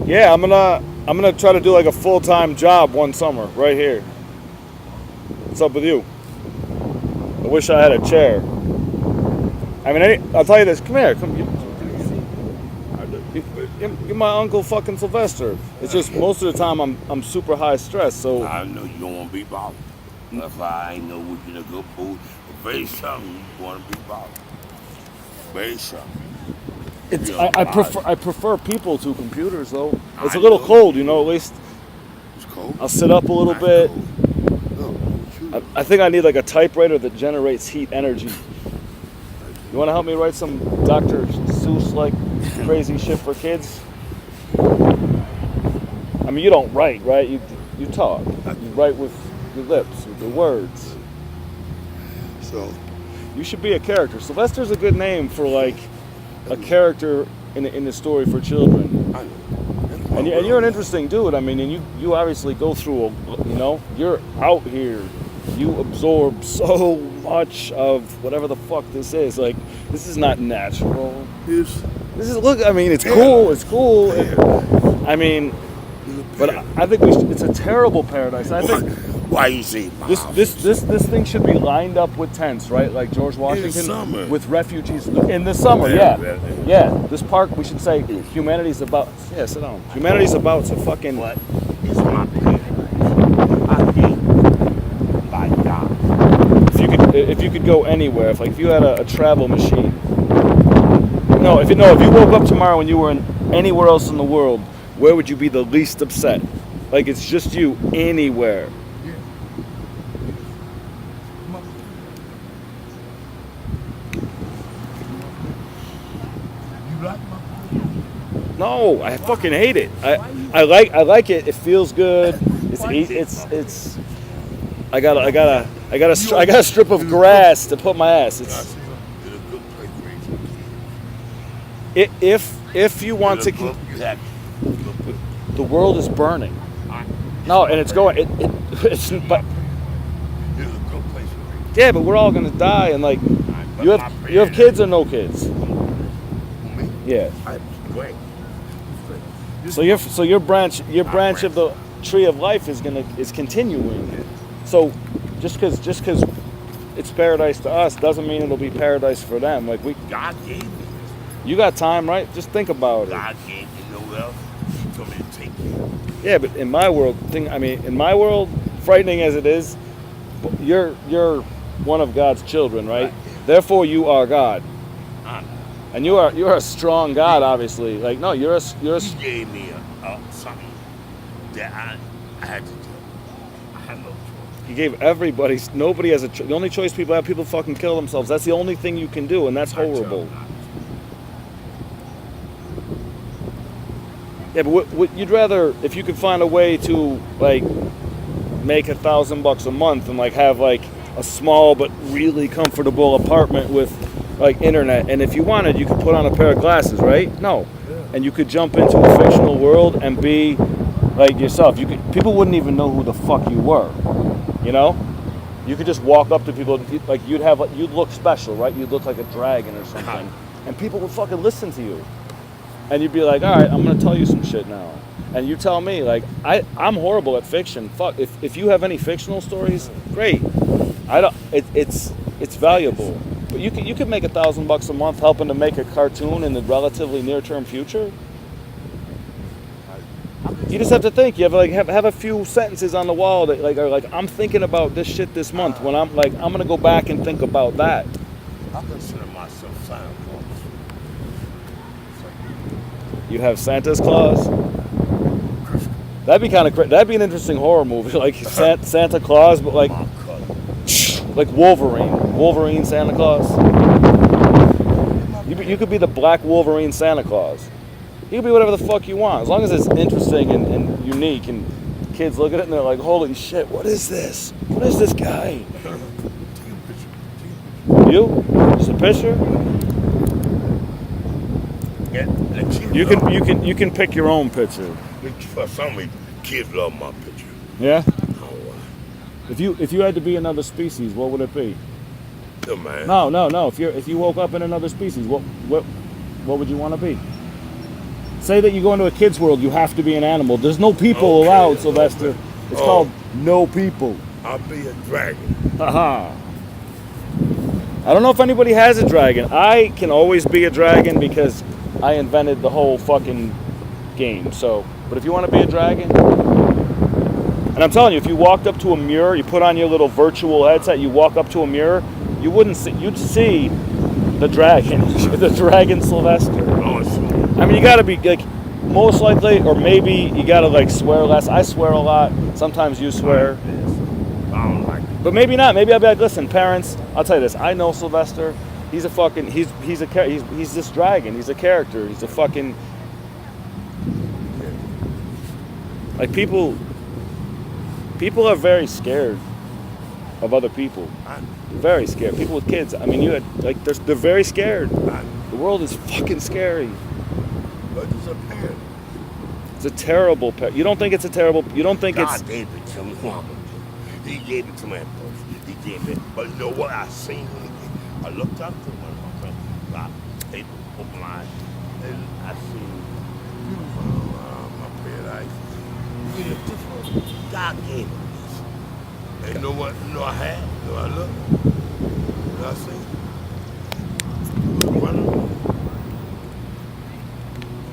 Yeah, I'm gonna try to do like a full-time job one summer right here. What's up with you? I wish I had a chair. I mean, I'll tell you this. Come here. Come. You're my uncle, fucking Sylvester. It's just most of the time I'm super high stress. So I know you don't want to be bothered. That's why I ain't know what you're in a good mood. But very something you want to be bothered. Very something. it's You know, I prefer people to computers though. It's a I little know. cold, you know. At least It's cold. I'll sit up a little Nice bit. cold. Oh, shoot. I think I need like a typewriter that generates heat energy. You want to help me write some Dr. Seuss like crazy shit for kids? I mean, you don't write, right? You talk. You write with your lips, with your words. So, You should be a character. Sylvester's a good name for like a character in the story for children. I know. And you're an interesting dude. I mean, and you obviously go through, you're out here. You absorb so much of whatever the fuck this is. Like, this is not natural. This Look, I mean, it's cool. It's cool. I mean, but I think it's a terrible paradise. I think why you say this thing should be lined up with tents, right? Like George Washington summer. with refugees in the summer. Yeah. This park, we should say, humanity's about. Yeah, sit down. Humanity's about to fucking. What is my paradise? I hate by God. If you could go anywhere, if you had a travel machine. No, if you woke up tomorrow and you were in anywhere else in the world, where would you be the least upset? Like it's just you anywhere. You like my No, I fucking hate it. I like it. It feels good. It's. I got a strip of grass to put my ass. It's a good place for you. If you want to. The world is burning. No, and it's going. It's but. It's a good place for you. Yeah, but we're all gonna die, and like, you have kids or no kids? Me? Yeah. I'm great. So your branch of the tree of life is continuing. So just because it's paradise to us doesn't mean it'll be paradise for them. Like God gave me. you got time, right? Just think about it. God gave me no else. He told me to take care. Yeah, but in my world, frightening as it is, you're one of God's children, right? Therefore, you are God, and you're a strong God, obviously. Like no, you're a. He gave me something that I had to do. I had no choice. He gave everybody. Nobody has the only choice people have. People fucking kill themselves. That's the only thing you can do, and that's horrible. Yeah, but what you'd rather, if you could find a way to like make $1,000 a month and like have like a small but really comfortable apartment with like internet, and if you wanted, you could put on a pair of glasses, right? No, and you could jump into a fictional world and be like yourself. People wouldn't even know who the fuck you were, you know? You could just walk up to people, like you'd look special, right? You'd look like a dragon or something, and people would fucking listen to you. And you'd be like, all right, I'm gonna tell you some shit now. And you tell me, like, I'm horrible at fiction. Fuck, if you have any fictional stories, great. It's valuable. But you could make $1,000 a month helping to make a cartoon in the relatively near-term future. You just have to think. You have a few sentences on the wall that like are like, I'm thinking about this shit this month. When I'm gonna go back and think about that. I consider myself Santa Claus. You have Santa's Claus. That'd be kind of that'd be an interesting horror movie, like Santa Claus, but like Wolverine Santa Claus. You could be the Black Wolverine Santa Claus. You could be whatever the fuck you want, as long as it's interesting and unique, and kids look at it and they're like, "Holy shit, what is this? What is this guy?" You? Just a picture? You can pick your own picture. For some reason, kids love my picture. Yeah. I don't know why. If you had to be another species, what would it be? Yeah, man. No. If you woke up in another species, what would you want to be? say that you go into a kid's world, you have to be an animal. There's no people allowed, Sylvester. It's called no people. I'll be a dragon. Haha. I don't know if anybody has a dragon. I can always be a dragon because I invented the whole fucking game. So, but if you want to be a dragon, and I'm telling you, if you walked up to a mirror, you put on your little virtual headset, you walk up to a mirror, you wouldn't see, you'd see the dragon, the dragon Sylvester. Awesome. I mean, you gotta be like, most likely, or maybe you gotta like swear less. I swear a lot. Sometimes you swear. I don't like it. But maybe not. Maybe I'll be like, listen, parents, I'll tell you this. I know Sylvester. He's a fucking, he's this dragon. He's a character. He's a fucking, like people are very scared of other people. Very scared. People with kids. I mean, you had, like, they're very scared. The world is fucking scary. But it's a parent. It's a terrible pet. You don't think it's a terrible, you don't think God it's, gave it to me. He gave it to me. He gave it. But you know what I seen? I looked up to one of my friends. They open my eyes. And I seen my paradise. You know, this one, God gave it this. And you know what? You know I had? You know I looked? You know I seen?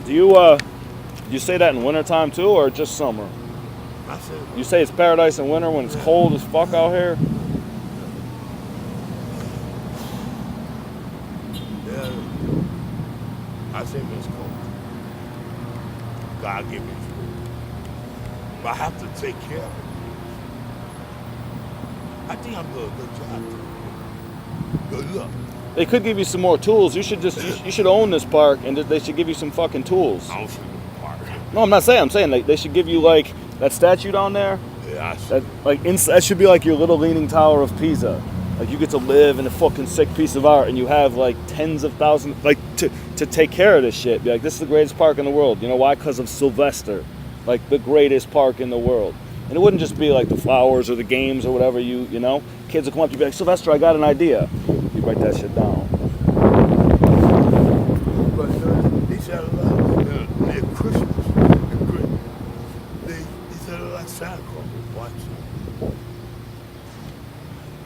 do you say that in wintertime too, or just summer? I said, You say it's paradise in winter when it's cold as fuck out here? yeah. I said it's cold. God gave me this food. But I have to take care of it. I think I'm doing a good job. Good luck. They could give you some more tools. You should just, you should own this park, and they should give you some fucking tools. I don't see the park. No, I'm not saying. I'm saying they should give you like that statue down there. Yeah, I see. That like that should be like your little leaning tower of Pisa. Like you get to live in a fucking sick piece of art, and you have like tens of thousands like to take care of this shit. Be like, this is the greatest park in the world. You know why? Because of Sylvester, like the greatest park in the world. And it wouldn't just be like the flowers or the games or whatever you know. Kids will come up to you and be like, Sylvester, I got an idea. You write that shit down. But they said near Christmas, they said like Santa Claus was watching.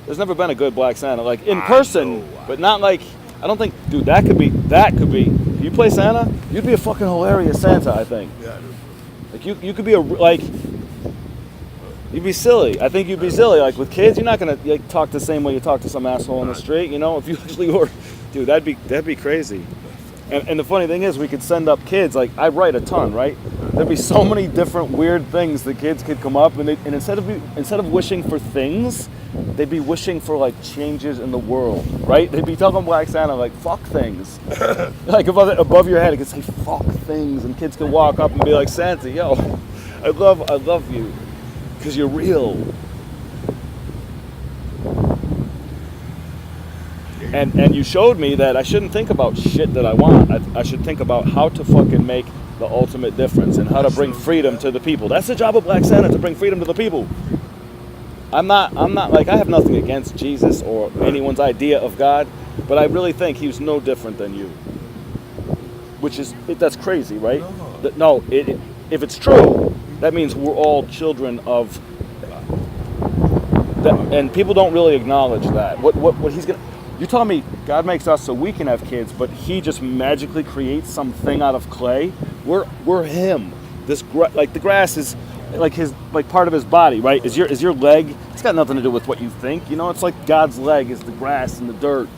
There's never been a good Black Santa, like in I person, know. but not like, I don't think, dude, that could be, if you play Santa, you'd be a fucking hilarious Santa, I think. Yeah, Like you could be you'd be silly. I think you'd be silly. Like with kids, you're not gonna like talk the same way you talk to some asshole on the street, you know? If you actually were, dude, that'd be crazy. And the funny thing is, we could send up kids, like I write a ton, right? There'd be so many different weird things the kids could come up, and instead of wishing for things, they'd be wishing for like changes in the world, right? They'd be telling Black Santa like fuck things, like above your head, it could say fuck things, and kids could walk up and be like, Santa, yo, I love you, because you're real. And you showed me that I shouldn't think about shit that I want. I should think about how to fucking make the ultimate difference and how to bring freedom to the people. That's the job of Black Santa, to bring freedom to the people. I'm not like, I have nothing against Jesus or anyone's idea of God, but I really think he was no different than you. Which is, that's crazy, right? No, if it's true, that means we're all children of that, and people don't really acknowledge that. What he's gonna, you tell me God makes us so we can have kids, but he just magically creates something out of clay. We're him. Like the grass is like his, like part of his body, right? Is your leg? It's got nothing to do with what you think. You know, it's like God's leg is the grass and the dirt,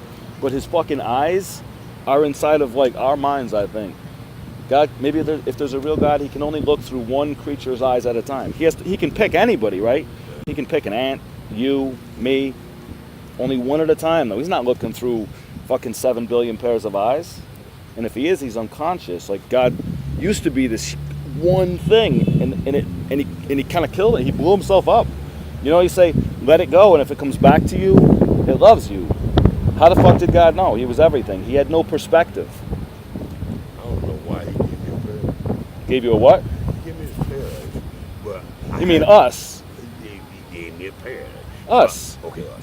but his fucking eyes are inside of like our minds, I think. God, maybe if there's a real God, he can only look through one creature's eyes at a time. He can pick anybody, right? He can pick an ant, you, me, only one at a time, though. He's not looking through fucking 7 billion pairs of eyes. And if he is, he's unconscious. Like God used to be this one thing, and he kind of killed it. He blew himself up. You know, you say, let it go, and if it comes back to you, it loves you. How the fuck did God know? He was everything. He had no perspective. I don't know why he gave me a paradise. Gave you a what? He gave me a paradise, but You mean us? He gave me a paradise. Us. Okay, us.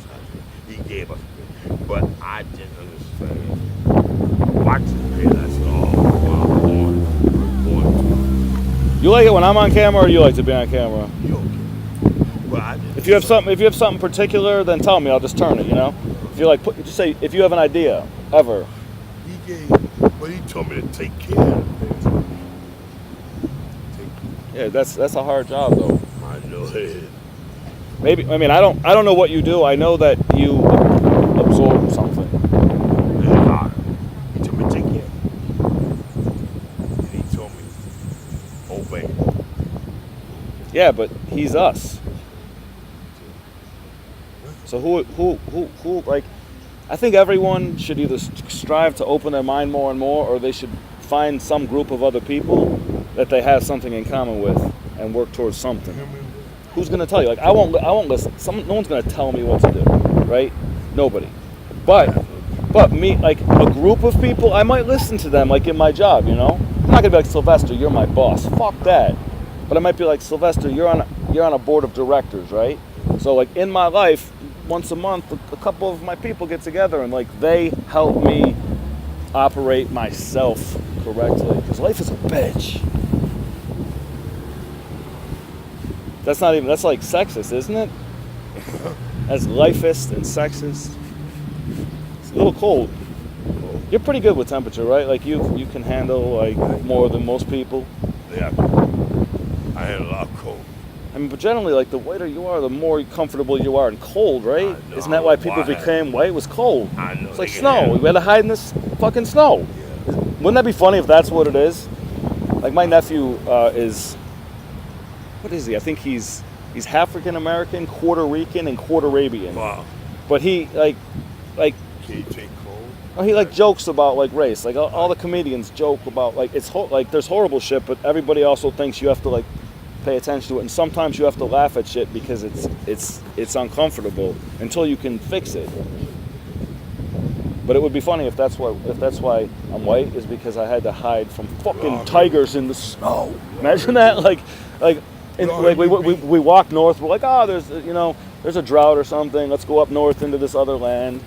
He gave us a paradise, but I didn't understand. Watching paradise all while going You like it when I'm on camera, or you like to be on camera? You okay? Well, I just, If you have something particular, then tell me. I'll just turn it. You know. If you like, just say if you have an idea ever. But he told me to take care of it. Yeah, that's a hard job though. I know it. Maybe I mean I don't know what you do. I know that you absorb something. It's hard. He told me to take care of it. And he told me, obey. Yeah, but he's us. So who like? I think everyone should either strive to open their mind more and more, or they should find some group of other people that they have something in common with and work towards something. Who's gonna tell you? Like I won't listen. No one's gonna tell me what to do, right? Nobody. But me, like a group of people, I might listen to them, like in my job. You know, I'm not gonna be like Sylvester, you're my boss. Fuck that. But I might be like Sylvester, you're on a board of directors, right? So like in my life, once a month, a couple of my people get together and like they help me operate myself correctly. Because life is a bitch. That's like sexist, isn't it? That's lifist and sexist. It's a little cold. You're pretty good with temperature, right? Like you can handle like more than most people. Yeah. I had a lot of cold. I mean, but generally, like the whiter you are, the more comfortable you are in cold, right? Isn't that why people became white? It was cold. I know. It's like snow. We had to hide in this fucking snow. Yeah. Wouldn't that be funny if that's what it is? Like my nephew is, what is he? I think he's African American, Puerto Rican, and Puerto Arabian. Wow. But he like, Can you take cold? he like jokes about like race. Like all the comedians joke about like like there's horrible shit, but everybody also thinks you have to like pay attention to it, and sometimes you have to laugh at shit because it's uncomfortable until you can fix it. But it would be funny if that's why I'm white, is because I had to hide from fucking tigers in the snow. Imagine that, like we walk north. We're like, there's a drought or something. Let's go up north into this other land,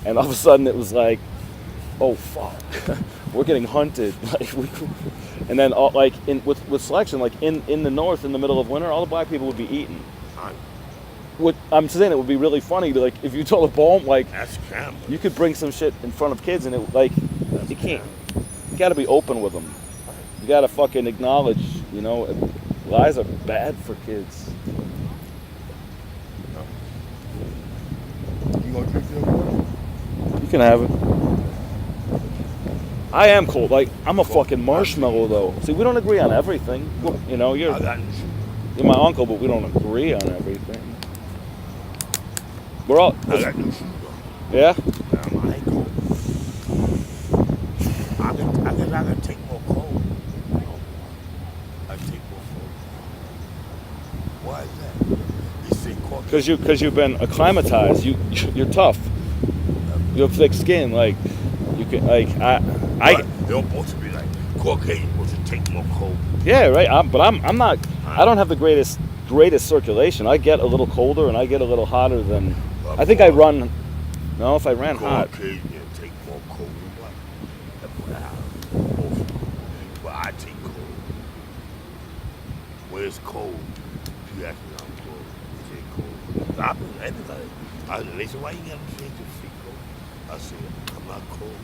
and all of a sudden it was like, oh fuck, we're getting hunted. Like and then with selection, like in the north in the middle of winter, all the black people would be eaten. What I'm saying, it would be really funny to like if you told a poem like you could bring some shit in front of kids and it like you can't. You got to be open with them. You got to fucking acknowledge, lies are bad for kids. You gonna drink your water? You can have it. I am cold. Like I'm a fucking marshmallow though. See, we don't agree on everything. You're my uncle, but we don't agree on everything. We're all. I got new shoes on. Yeah. I ain't cold. I can take more cold. I can take more cold. Why is that? They say cold. Because you've been acclimatized. You're tough. You have thick skin. Like you can They're supposed to be like Caucasian, supposed to take more cold. Yeah, right. I'm not. I don't have the greatest circulation. I get a little colder and I get a little hotter than. I think I run. No, if I ran hot. Caucasian take more cold than black. But I take cold. When it's cold, you ask me I'm cold. You take cold. I've been everybody. They say, why you got to change your feet cold? I said, I'm not cold.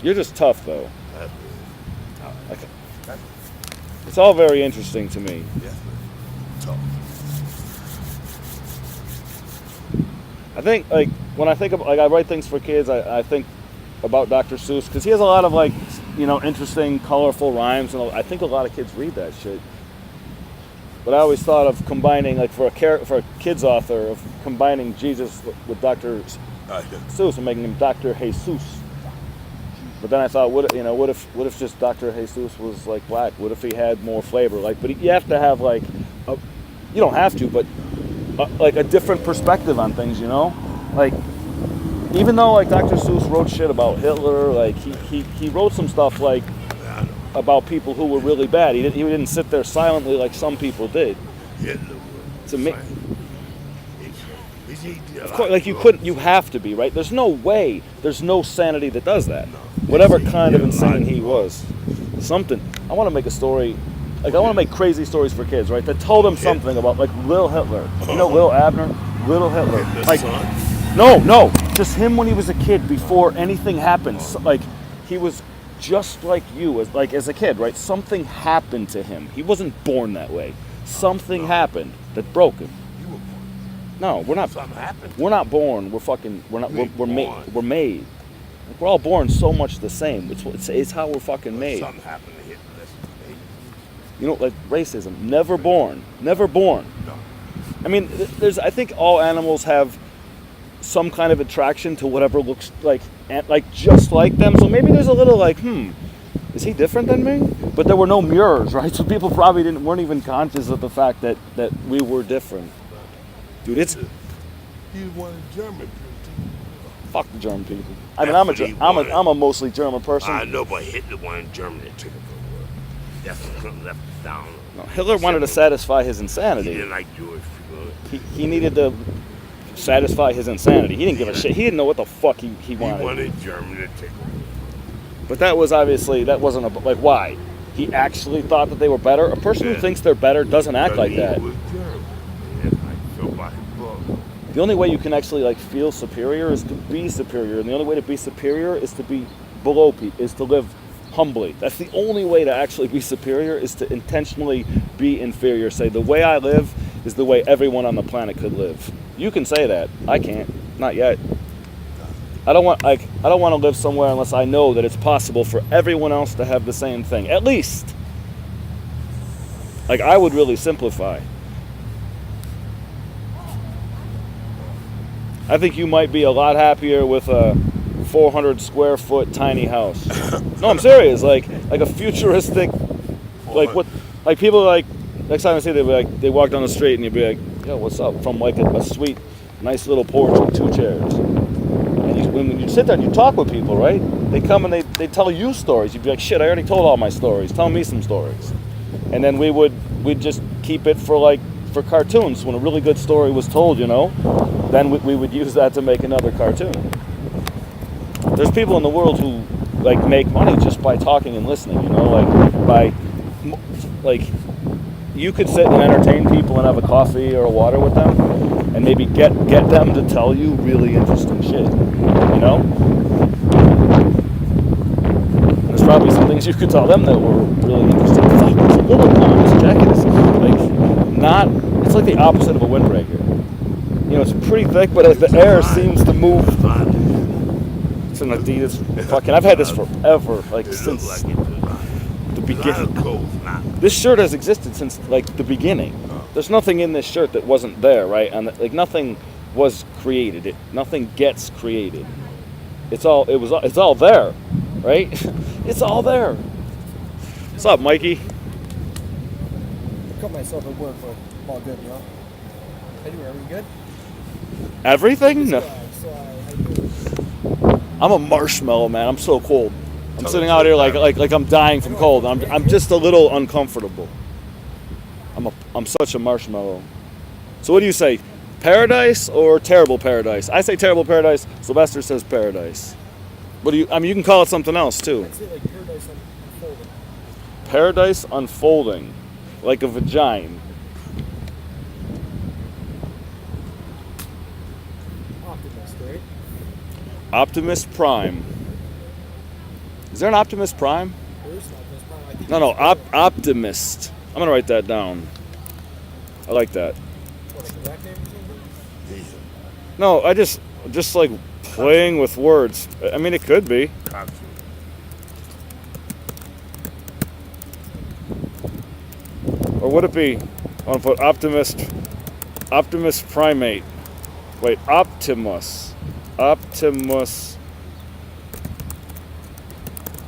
You're just tough though. That's it. Okay. It's all very interesting to me. Yes, tough. I think like when I think of like I write things for kids, I think about Dr. Seuss because he has a lot of like interesting, colorful rhymes, and I think a lot of kids read that shit. But I always thought of combining like for a kids author of combining Jesus with Dr. Seuss and making him Dr. Jesus. But then I thought, what if just Dr. Jesus was like black? What if he had more flavor? Like, but you have to have like, you don't have to, but like a different perspective on things, Like, even though like Dr. Seuss wrote shit about Hitler, like he wrote some stuff like about people who were really bad. He didn't sit there silently like some people did. Hitler To me. Of course, like you have to be, right? There's no sanity that does that. Whatever kind of insane he was. I want to make a story like I want to make crazy stories for kids, right? That tell them something about like Lil Hitler. You know, Lil Abner, Little Hitler. Hitler's Like, son? no, just him when he was a kid before anything happened. So, like, he was just like you, as a kid, right? Something happened to him. He wasn't born that way. Something happened that broke him. You were born. No, we're not. Something happened. We're not born. We're fucking. We're not. You ain't We're made. born. We're made. Like, we're all born so much the same. It's how we're fucking made. Something happened to Hitler. Maybe. You know, like racism. Never born. Never born. No. I mean, I think all animals have some kind of attraction to whatever looks like just like them. So maybe there's a little like, is he different than me? But there were no mirrors, right? So people probably weren't even conscious of the fact that we were different. Dude, it's He wanted German. fuck the German people. I mean, I'm a mostly German person. I know, but Hitler wanted Germany to take over the world. That's what left us down. No, Hitler wanted to satisfy his He insanity. didn't like Jewish people. He needed to satisfy his insanity. He didn't give a shit. He didn't know what the fuck he He wanted. wanted Germany to take over. But that wasn't like why. He actually thought that they were better. A person who thinks they're better doesn't act like that. He was German. And I feel by his book. The only way you can actually like feel superior is to be superior, and the only way to be superior is to be below people, is to live humbly. That's the only way to actually be superior, is to intentionally be inferior. Say the way I live is the way everyone on the planet could live. You can say that. I can't. Not yet. I don't want to live somewhere unless I know that it's possible for everyone else to have the same thing. At least. Like I would really simplify. I think you might be a lot happier with a 400 square foot tiny house. No, I'm serious. Like a futuristic, like what, like people like next time I see they walk down the street and you'd be like, yo, what's up? From like a sweet, nice little porch with 2 chairs. And when you sit there and you talk with people, right? They come and they tell you stories. You'd be like, shit, I already told all my stories. Tell me some stories. And then we'd just keep it for cartoons. When a really good story was told, you know, then we would use that to make another cartoon. There's people in the world who like make money just by talking and listening, you know, like you could sit and entertain people and have a coffee or a water with them and maybe get them to tell you really interesting shit, you know? There's probably some things you could tell them that were really interesting. Fuck, it's a little warm. This jacket is it's like the opposite of a windbreaker. You know, it's pretty thick, but as the air seems to move. It's an Adidas fucking, I've had this forever, like since the beginning. This shirt has existed since like the beginning. There's nothing in this shirt that wasn't there, right? And like nothing was created. Nothing gets created. It's all there, right? It's all there. What's up, Mikey? I cut myself at work, but all good, you know? Anyway, are we good? Everything? No. So how you doing? I'm a marshmallow, man. I'm so cold. I'm sitting out here like I'm dying from cold. I'm just a little uncomfortable. I'm such a marshmallow. So what do you say? Paradise or terrible paradise? I say terrible paradise. Sylvester says paradise. What do you? I mean, you can call it something else too. I'd say like paradise unfolding. Paradise unfolding, like a vagina. Optimist, right? Optimus Prime. Is there an Optimus Prime? There is an Optimist Prime. I think No, it's Optimist. I'm gonna write that down. I like that. what, like a rap name or something? No, I just like playing with words. I mean, it could be. Or would it be? I want to put Optimus Primate. Wait, Optimus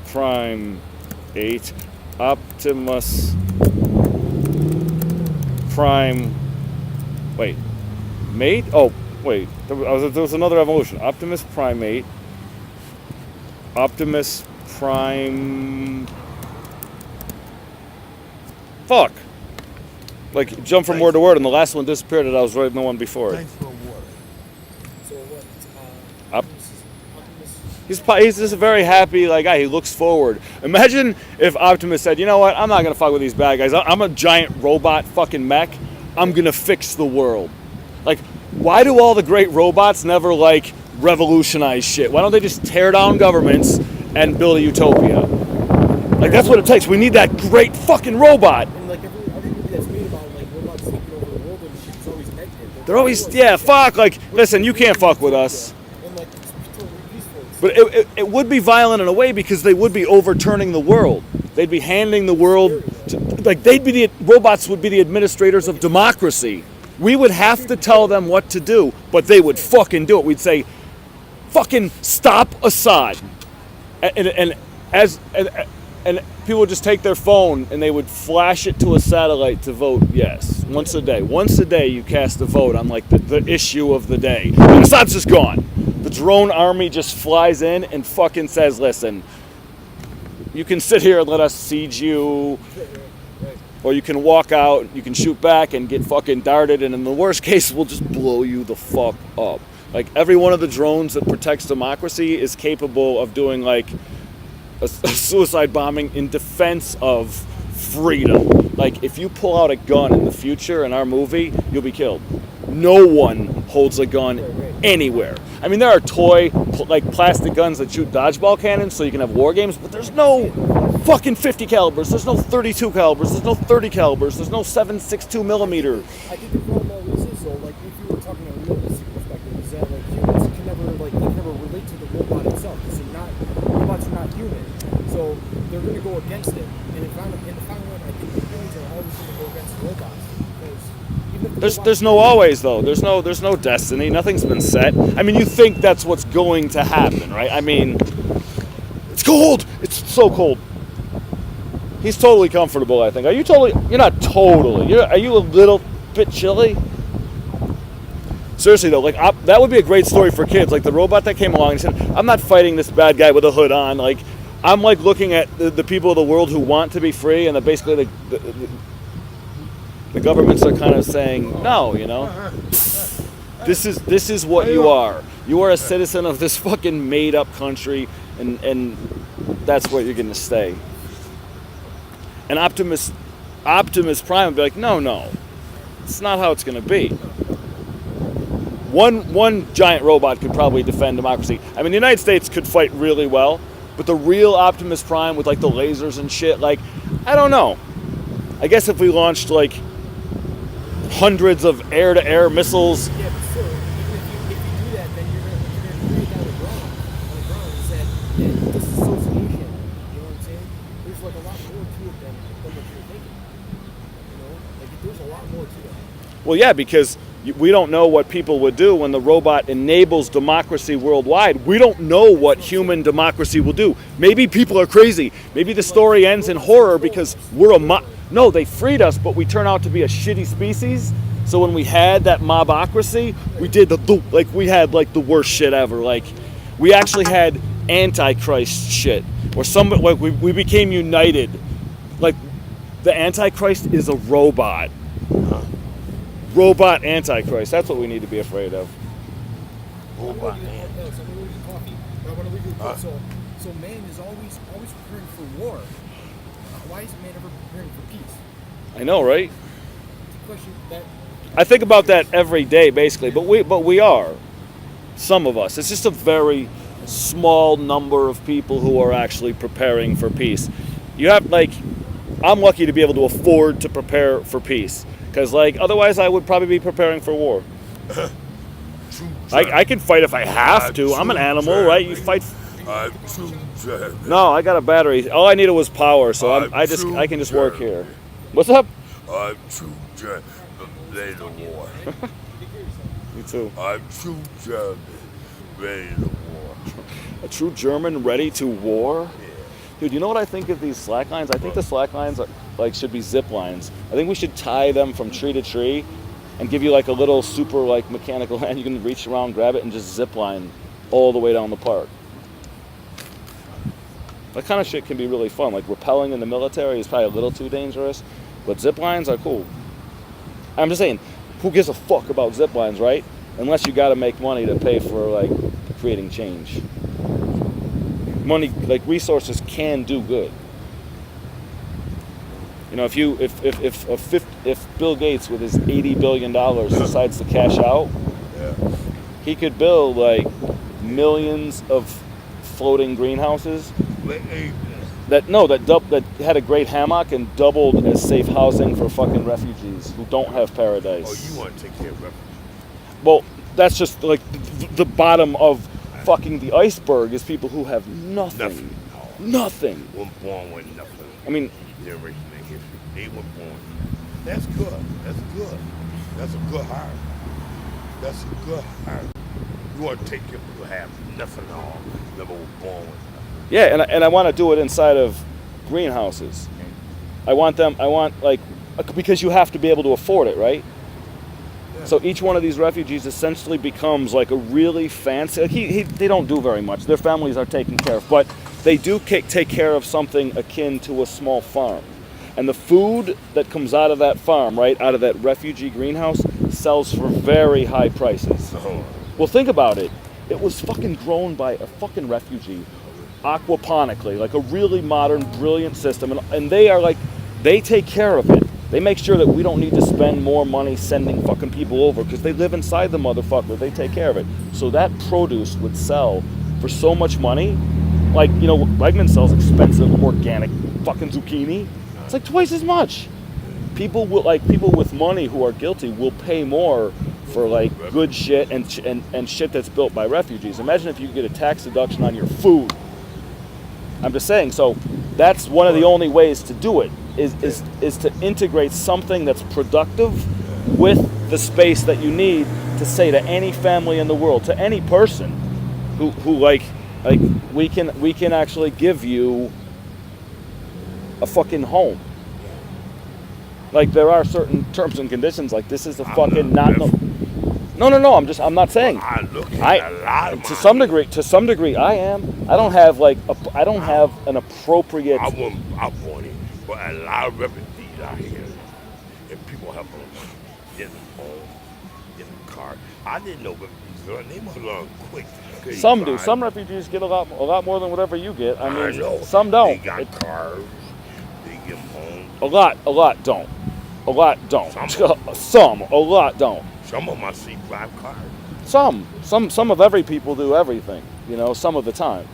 Prime 8. Optimus Prime. Wait, mate? Oh, wait. There was another evolution. Optimus Primate. Optimus Prime. Fuck. Like, jump from word to word, and the last one disappeared, and I was writing the one before it. Thanks for water. So what? Op- Optimus He's just a very happy like guy. He looks forward. Imagine if Optimus said, "You know what? I'm not gonna fuck with these bad guys. I'm a giant robot fucking mech. I'm gonna fix the world." Like, why do all the great robots never like revolutionize shit? Why don't they just tear down governments and build a utopia? Like, that's what it takes. We need that great fucking robot. And like every movie that's made about like robots taking over the world and shit is always negative. They're always, yeah, fuck. Like, listen, you can't fuck with us. And like it's totally peaceful. But it would be violent in a way because they would be overturning the world. They'd be handing the world to, like, robots would be the administrators of democracy. We would have to tell them what to do, but they would fucking do it. We'd say, fucking stop Assad. And people would just take their phone and they would flash it to a satellite to vote yes. Once a day. Once a day you cast a vote on like the issue of the day. And Assad's just gone. The drone army just flies in and fucking says, listen, you can sit here and let us siege you, or you can walk out, you can shoot back and get fucking darted, and in the worst case, we'll just blow you the fuck up. Like, every one of the drones that protects democracy is capable of doing like a suicide bombing in defense of freedom. Like, if you pull out a gun in the future in our movie, you'll be killed. No one holds a gun anywhere. I mean, there are toy, like, plastic guns that shoot dodgeball cannons so you can have war games, but there's no fucking 50 calibers, there's no 32 calibers, there's no 30 calibers, there's no 7.62 millimeter. I think the problem always is, though, like, if you were talking a realistic perspective, is that, like, humans can never, like, they can never relate to the robot itself, because robots are not human, so they're going to go against it, and in the final end, I think the humans are always going to go against the robots, because even if There's no always, though. There's no destiny. Nothing's been set. I mean, you think that's what's going to happen, right? I mean, it's cold. It's so cold. He's totally comfortable, I think. Are you totally? You're not totally. Are you a little bit chilly? Seriously, though, like, that would be a great story for kids. Like, the robot that came along and said, I'm not fighting this bad guy with a hood on. Like, I'm, like, looking at the people of the world who want to be free, and basically the governments are kind of saying, no, you know? This is what you are. You are a citizen of this fucking made-up country, and that's where you're going to stay. And Optimus Prime would be like, no, it's not how it's going to be. One giant robot could probably defend democracy. I mean, the United States could fight really well, but the real Optimus Prime with like the lasers and shit, like, I don't know. I guess if we launched like hundreds of air-to-air missiles. Yeah, but still, even if you do that, then you're going to break down the ground. Is that disassociation. You know what I'm saying? There's like a lot more to it than what you're thinking. You know, like there's a lot more to it. Well, yeah, because we don't know what people would do when the robot enables democracy worldwide. We don't know what human democracy will do. Maybe people are crazy. Maybe the story ends in horror because we're no, they freed us, but we turn out to be a shitty species. So when we had that mobocracy, we did we had like the worst shit ever. Like, we actually had Antichrist shit, where we became united. Like, the Antichrist is a robot. Robot Antichrist. That's what we need to be afraid of. Robot man. So man is always preparing for war. Why is man ever preparing for peace? I know, right? It's a question that I think about that every day, basically. But we are. Some of us. It's just a very small number of people who are actually preparing for peace. You have, like, I'm lucky to be able to afford to prepare for peace. Because, like, otherwise I would probably be preparing for war. I can fight if I have to. I'm an animal, right? You fight. I'm too German. No, I got a battery. All I needed was power, so I can just work here. What's up? I'm too German. Ready to war. Me too. I'm too German. Ready to war. A true German ready to war? Yeah. Dude, you know what I think of these slack lines? I think the slack lines should be zip lines. I think we should tie them from tree to tree and give you like a little super like mechanical hand. You can reach around, grab it, and just zip line all the way down the park. That kind of shit can be really fun. Like, rappelling in the military is probably a little too dangerous, but zip lines are cool. I'm just saying, who gives a fuck about zip lines, right? Unless you got to make money to pay for like creating change. money, like resources, can do good. You know, if Bill Gates with his $80 billion decides to cash out, he could build like millions of floating greenhouses that had a great hammock and doubled as safe housing for fucking refugees who don't have paradise. Oh, you want to take care of refugees? Well, that's just like the bottom of fucking the iceberg is people who have nothing. Nothing. Were born with nothing. I mean, generation in history, they were born. That's good. That's good. That's a good heart. That's a good heart. You want to take care of people who have nothing at all, never were born with nothing. Yeah, and I want to do it inside of greenhouses. I want like, because you have to be able to afford it, right? Yeah. So each one of these refugees essentially becomes like a really fancy, like they don't do very much. Their families are taken care of, but they do take care of something akin to a small farm. And the food that comes out of that farm, right, out of that refugee greenhouse, sells for very high prices. Well, think about it. It was fucking grown by a fucking refugee, aquaponically, like a really modern, brilliant system. And they are like, they take care of it. They make sure that we don't need to spend more money sending fucking people over because they live inside the motherfucker. They take care of it. So that produce would sell for so much money. Like, you know, Wegman sells expensive organic fucking zucchini. It's like twice as much. People with money who are guilty will pay more for like good shit and shit that's built by refugees. Imagine if you could get a tax deduction on your food. I'm just saying. So that's one of the only ways to do it is to integrate something that's productive with the space that you need to say to any family in the world, to any person who like we can actually give you a fucking home. Like there are certain terms and conditions. Like this is a fucking No. I'm not saying. To some degree, I am. I don't have an appropriate. I want it, but a lot of refugees out here, and people have getting a home, getting a car. I didn't know refugees. They must learn quick. Some do. Some refugees get a lot more than whatever you get. I mean, know. Some don't. They got cars. They get home. A lot don't. A lot don't. Some. A lot don't. Some of them I see drive cars. Some of every people do everything, you know, some of the time.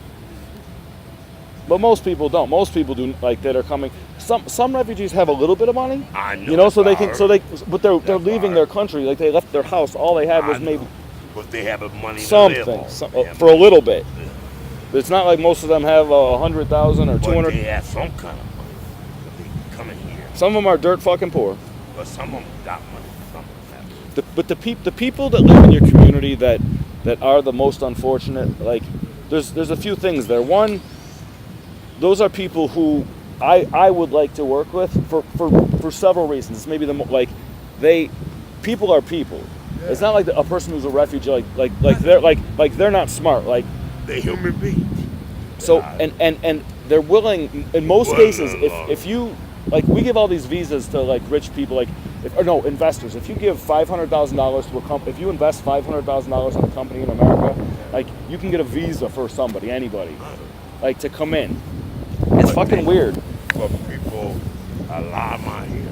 But most people don't. Most people do, like, that are coming. Some refugees have a little bit of money. I know. You know, but they're leaving their country. Like they left their house. All they had was maybe. But they have money. Something for a little bit. Yeah. It's not like most of them have 100,000 or 200. They have some kind of money. They come in here. Some of them are dirt fucking poor. But some of them got money. Some of them have. The people that live in your community that are the most unfortunate, like there's a few things there. One, those are people who I would like to work with for several reasons. It's maybe people are people. Yeah. It's not like a person who's a refugee like they're not smart, like they're human beings. So and they're willing in most cases if you like we give all these visas to like rich people investors. If you give $500,000 to a company, if you invest $500,000 in a company in America, like you can get a visa for anybody, like to come in. It's fucking weird. But people, a lot of money here.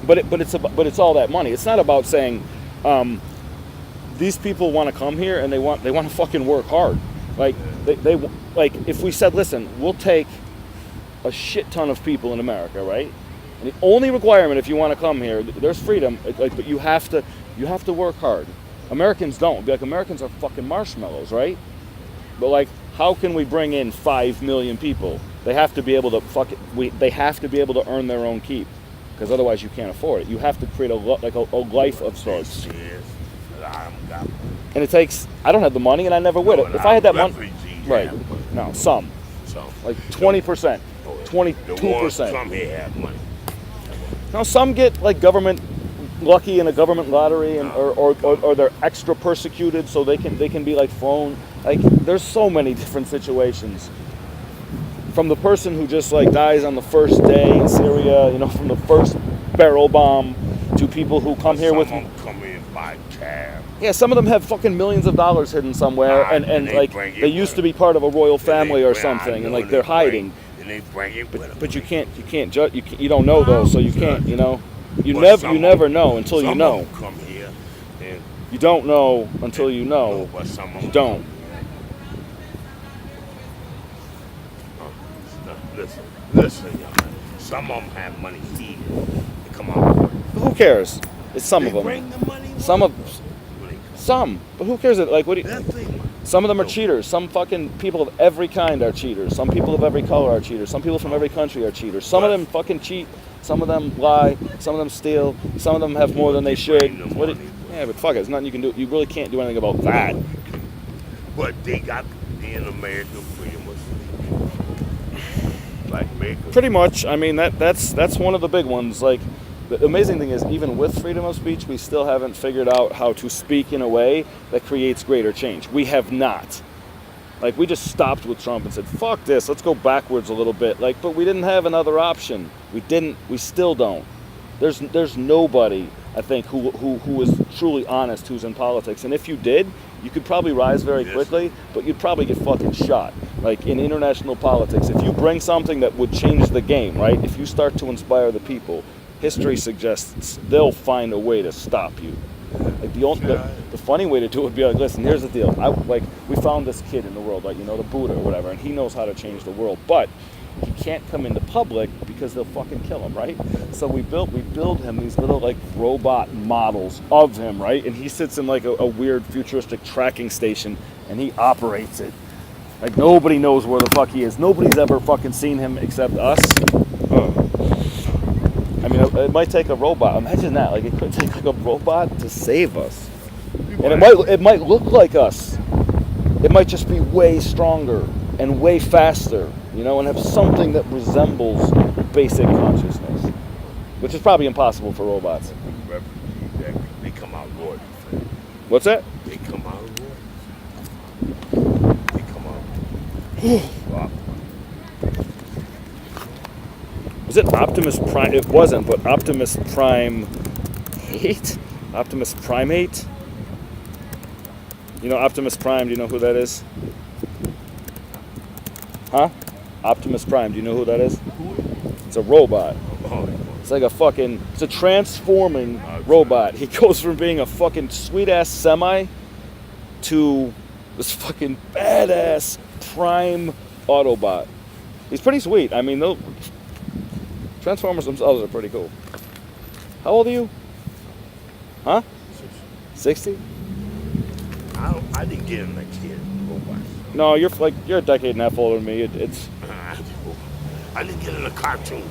But it's all that money. It's not about saying these people want to come here and they want to fucking work hard. Like they like if we said, listen, we'll take a shit ton of people in America, right? And the only requirement if you want to come here, there's freedom, but you have to work hard. Americans don't. Like Americans are fucking marshmallows, right? But like, how can we bring in 5 million people? They have to be able to they have to be able to earn their own keep, because otherwise you can't afford it. You have to create a life of sorts. And it takes. I don't have the money, and I never would. If I had that money, right? No, some like 20%, 22%. Some here have money. Now some get like government lucky in a government lottery, and or they're extra persecuted, so they can be like flown. Like there's so many different situations. From the person who just like dies on the first day in Syria, you know, from the first barrel bomb, to people who come here with. Some of them come in by cab. Yeah, some of them have fucking millions of dollars hidden somewhere, Nah, and they like bring it they with used to them. be part of a royal And they family or bring- I something, know and like they they're bring- hiding. And they bring it with them. But you can't judge. You don't know though, so you can't. You know, you But never some you of never them- know until you some know. of them come here and You don't know until you know. no, but some of them You don't. Listen, young man. Some of them have money here. They come out. Who cares? It's some They of them. bring the money. Some of With some, but who cares? Like what? Do you, that thing. some of them are cheaters. Some fucking people of every kind are cheaters. Some people of every color are cheaters. Some people from every country are cheaters. Some of them fucking cheat. Some of them lie. Some of them steal. Some of them have more than they should. bring the What? money. Yeah, but fuck it. There's nothing you can do. You really can't do anything about that. But they got in America pretty much. Like America. Pretty much. I mean, that's one of the big ones. Like, the amazing thing is, even with freedom of speech, we still haven't figured out how to speak in a way that creates greater change. We have not. Like, we just stopped with Trump and said, fuck this, let's go backwards a little bit. Like, but we didn't have another option. We still don't. There's nobody, I think, who is truly honest who's in politics. And if you did, you could probably rise very quickly, but you'd probably get fucking shot. Like in international politics, if you bring something that would change the game, right? If you start to inspire the people, history suggests they'll find a way to stop you. Like the funny way to do it would be like, listen, here's the deal. We found this kid in the world, like, you know, the Buddha or whatever, and he knows how to change the world, but he can't come into public because they'll fucking kill him, right? So we build him these little like robot models of him, right? And he sits in like a weird futuristic tracking station and he operates it. Like nobody knows where the fuck he is. Nobody's ever fucking seen him except us. I mean, it might take a robot. Imagine that. Like it could take like a robot to save us. And it might look like us. It might just be way stronger and way faster, you know, and have something that resembles basic consciousness, which is probably impossible for robots. They come out royal. What's that? They come out royal. They come out. Was it Optimus Prime? It wasn't, but Optimus Prime 8? Optimus Primate? You know Optimus Prime, do you know who that is? Huh? Optimus Prime, do you know who that is? It's a robot. It's like it's a transforming robot. He goes from being a fucking sweet-ass semi to this fucking badass prime Autobot. He's pretty sweet. I mean, those Transformers themselves are pretty cool. How old are you? Huh? 60? I didn't get in that kid robot. No, you're a decade and a half older than me. It's I didn't get in a cartoon.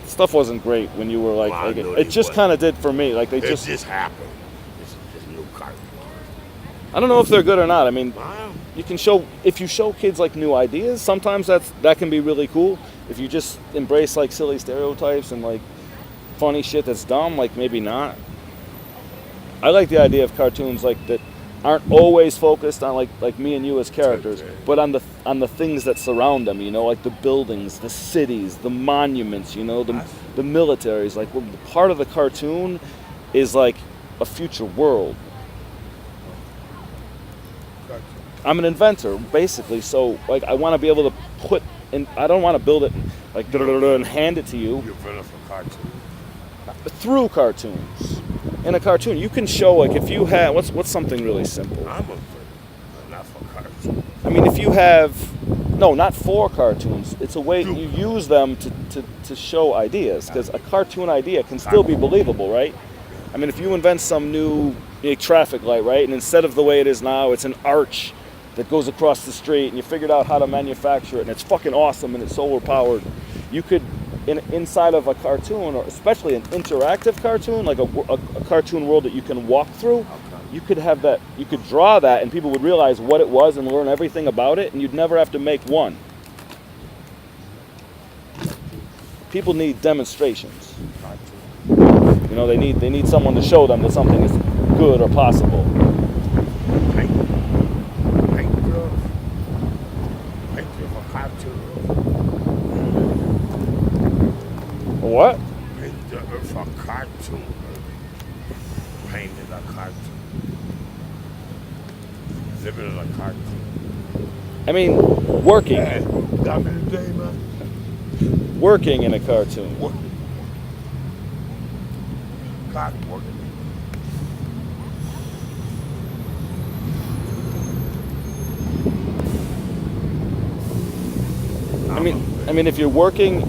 Stuff wasn't great when you were Well, I know it just wasn't. kind of did for me. Like It just happened. It's new cartoon. I don't know if they're good or not. I mean, Wow. if you show kids like new ideas, sometimes that can be really cool. If you just embrace like silly stereotypes and like funny shit that's dumb, like maybe not. I like the idea of cartoons like that aren't always focused on like me and you as characters, Okay. but on the things that surround them, you know, like the buildings, the cities, the monuments, you know, the militaries. Like part of the cartoon is like a future world. I'm an inventor, basically, so like I want to be able to put in. I don't want to build it like and hand it to you You're running for cartoon. through cartoons. In a cartoon, you can show like if you have what's something really simple. I'm a not for cartoon. I mean, if you have not for cartoons. It's a way you use them to show ideas because a cartoon idea can still be believable, right? I mean, if you invent some new traffic light, right, and instead of the way it is now, it's an arch that goes across the street, and you figured out how to manufacture it, and it's fucking awesome, and it's solar powered. You could, inside of a cartoon, or especially an interactive cartoon, like a cartoon world that you can walk through, you could have that, you could draw that, and people would realize what it was and learn everything about it, and you'd never have to make one. People need demonstrations. You know, they need someone to show them that something is good or possible. What? for a cartoon. Painted a cartoon. Living in a cartoon. I mean, working. Hey, got me today, man. Working in a cartoon. What? God working. I mean, if you're working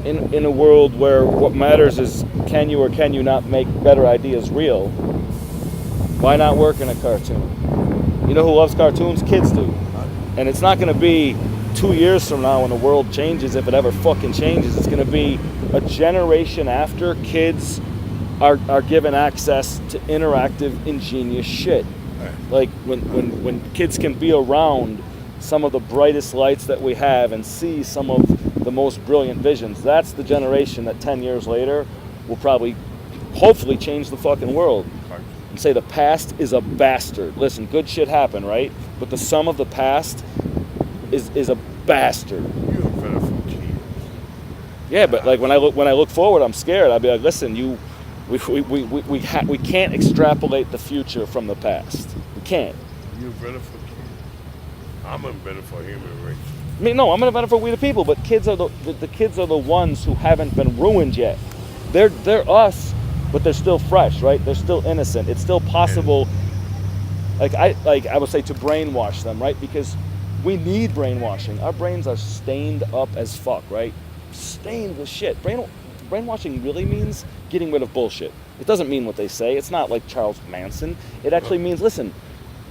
in a world where what matters is can you or can you not make better ideas real, why not work in a cartoon? You know who loves cartoons? Kids do. And it's not going to be 2 years from now when the world changes, if it ever fucking changes. It's going to be a generation after kids are given access to interactive, ingenious shit. Like when kids can be around some of the brightest lights that we have and see some of the most brilliant visions, that's the generation that 10 years later will probably, hopefully, change the fucking world. And say the past is a bastard. Listen, good shit happened, right? But the sum of the past is a bastard. You're better for kids. Yeah, but like when I look forward, I'm scared. I'll be like, listen, we can't extrapolate the future from the past. We can't. You're better for kids. I'm better for human race. I mean, no, I'm gonna benefit we the people, but kids are the kids are the ones who haven't been ruined yet. They're us, but they're still fresh, right? They're still innocent. It's still possible. I would say to brainwash them, right? Because we need brainwashing. Our brains are stained up as fuck, right? Stained with shit. Brainwashing really means getting rid of bullshit. It doesn't mean what they say. It's not like Charles Manson. It actually means, listen,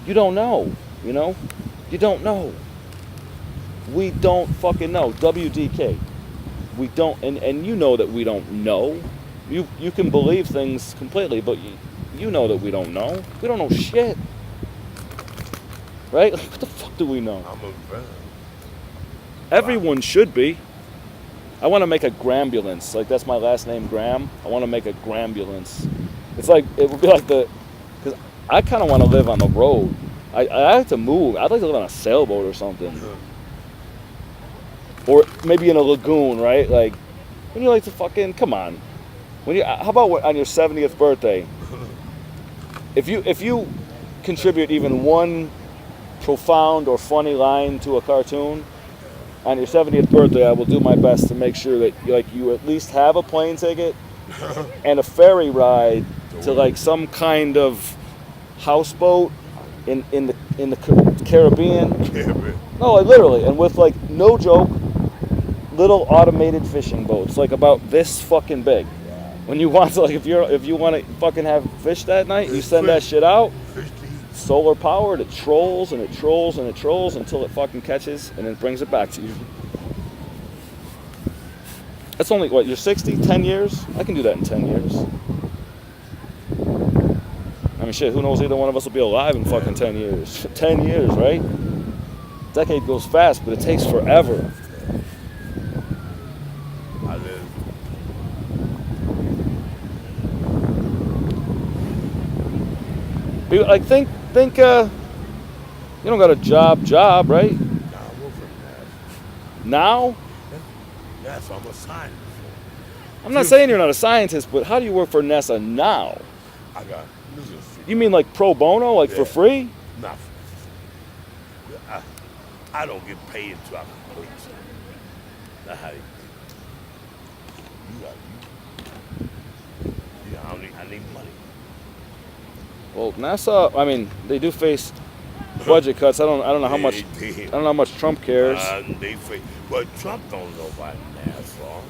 you don't know, you know? You don't know. We don't fucking know. WDK. We don't, and you know that we don't know. You can believe things completely, but you know that we don't know. We don't know shit. Right? Like, what the fuck do we know? I'm a better. Everyone should be. I want to make a Grambulance. Like, that's my last name, Graham. I want to make a Grambulance. It's like, it would be like because I kind of want to live on the road. I like to move. I'd like to live on a sailboat or something. Or maybe in a lagoon, right? Like, when you like to fucking, come on. How about on your 70th birthday? If you contribute even one profound or funny line to a cartoon, on your 70th birthday, I will do my best to make sure that you at least have a plane ticket and a ferry ride to like some kind of houseboat in the Caribbean. No, like literally, and with like no joke, little automated fishing boats, like about this fucking big. When you want to, like, if you want to fucking have fish that night, you send that shit out. Solar powered, it trolls and it trolls and it trolls until it fucking catches and then brings it back to you. That's only, what, you're 60? 10 years? I can do that in 10 years. I mean, shit, who knows, either one of us will be alive in fucking 10 years. 10 years, right? Decade goes fast, but it takes forever. I live. Like, think, you don't got a job, right? Nah, I work for NASA. Now? That's what I'm a scientist. I'm not saying you're not a scientist, but how do you work for NASA now? I got. You mean like pro bono, like for free? Not for free. I don't get paid until I complete something. That's how you do. I need money. Well, NASA, I mean, they do face budget cuts. I don't know how much. I don't know how much Trump cares. But Trump don't know about NASA.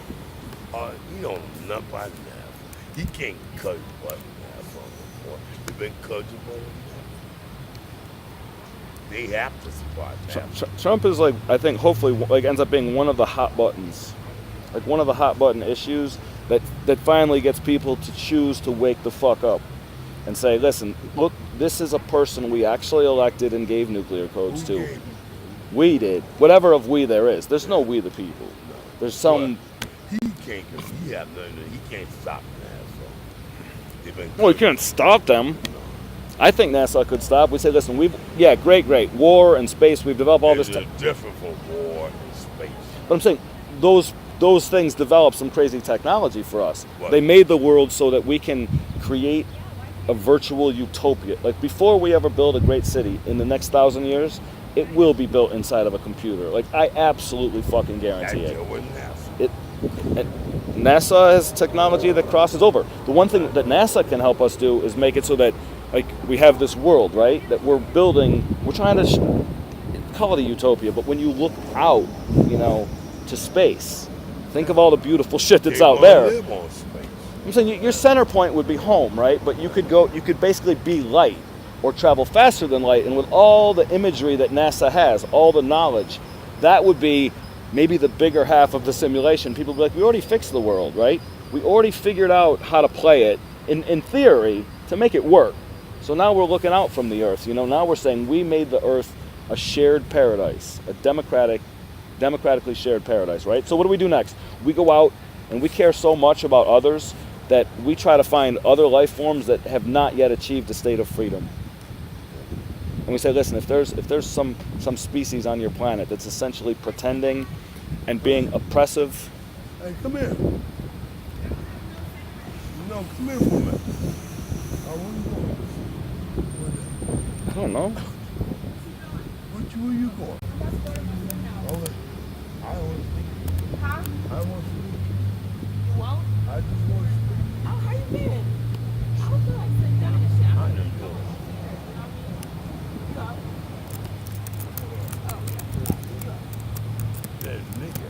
He don't know nothing about NASA. He can't cut what NASA before. They've been cutting more. They have to support NASA. Trump is like, I think, hopefully, like ends up being one of the hot buttons, like one of the hot button issues that finally gets people to choose to wake the fuck up. And say, listen, look, this is a person we actually elected and gave nuclear codes to. We did. Whatever of we there is. There's no we the people. There's some... He can't, because he have nothing, he can't stop NASA. Well, he can't stop them. I think NASA could stop. We say, listen, great. War and space, we've developed all this... It's different from war and space. But I'm saying, those those things developed some crazy technology for us. Right. They made the world so that we can create a virtual utopia. Like before we ever build a great city, in the next 1,000 years, it will be built inside of a computer. Like I absolutely fucking guarantee it. NASA has technology that crosses over. The one thing that NASA can help us do is make it so that, like, we have this world, right, that we're building. We're trying to call it a utopia, but when you look out, you know, to space, think of all the beautiful shit that's out there. Live on space. I'm saying your center point would be home, right? But you could basically be light or travel faster than light, and with all the imagery that NASA has, all the knowledge, that would be maybe the bigger half of the simulation. People would be like, we already fixed the world, right? We already figured out how to play it in theory to make it work. So now we're looking out from the Earth. You know, now we're saying we made the Earth a shared paradise, a democratically shared paradise, right? So what do we do next? We go out and we care so much about others that we try to find other life forms that have not yet achieved a state of freedom. And we say, listen, if there's some species on your planet that's essentially pretending and being oppressive. Hey, come here. No, come here for a minute. Where you going? I don't know. Where you going? Okay. I don't want to speak. Huh? I don't want to speak. You won't? I just want to speak. Oh, how you been? I don't feel like sitting down and shit. I just go. You go. That nigga.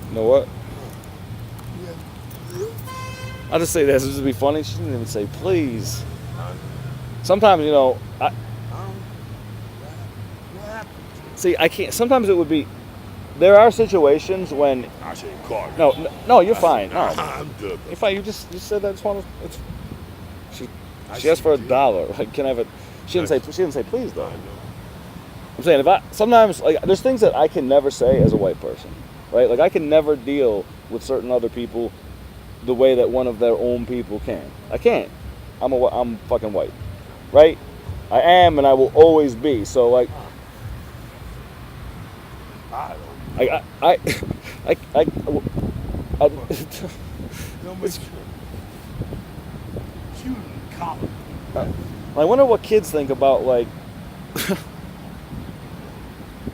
You know what? I'll just say this would be funny. She didn't even say please. Sometimes, you know, What happened? see, I can't. Sometimes it would be. There are situations when. I should call you. No, you're fine. No, I'm good. you're fine. You said that. I just want to. She asked for $1. Like, can I have it? She didn't say please though. I know. I'm saying sometimes like there's things that I can never say as a white person, right? Like I can never deal with certain other people the way that one of their own people can. I can't. I'm fucking white, right? I am, and I will always be. So like, I don't. I No, make sure. Shooting college. I wonder what kids think about like.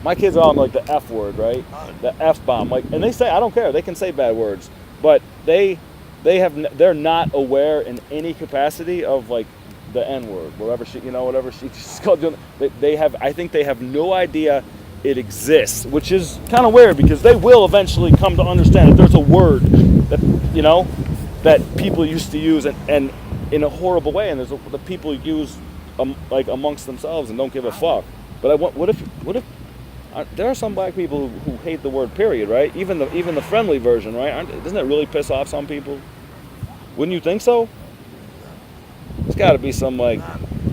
My kids are on like the F word, right? The F bomb, like, and they say I don't care. They can say bad words, but they're not aware in any capacity of like the N word, whatever she's called. I think they have no idea it exists, which is kind of weird because they will eventually come to understand that there's a word that that people used to use and in a horrible way, and the people use like amongst themselves and don't give a fuck. But what if there are some black people who hate the word period, right? Even the friendly version, right? Doesn't that really piss off some people? Wouldn't you think so? There's got to be some like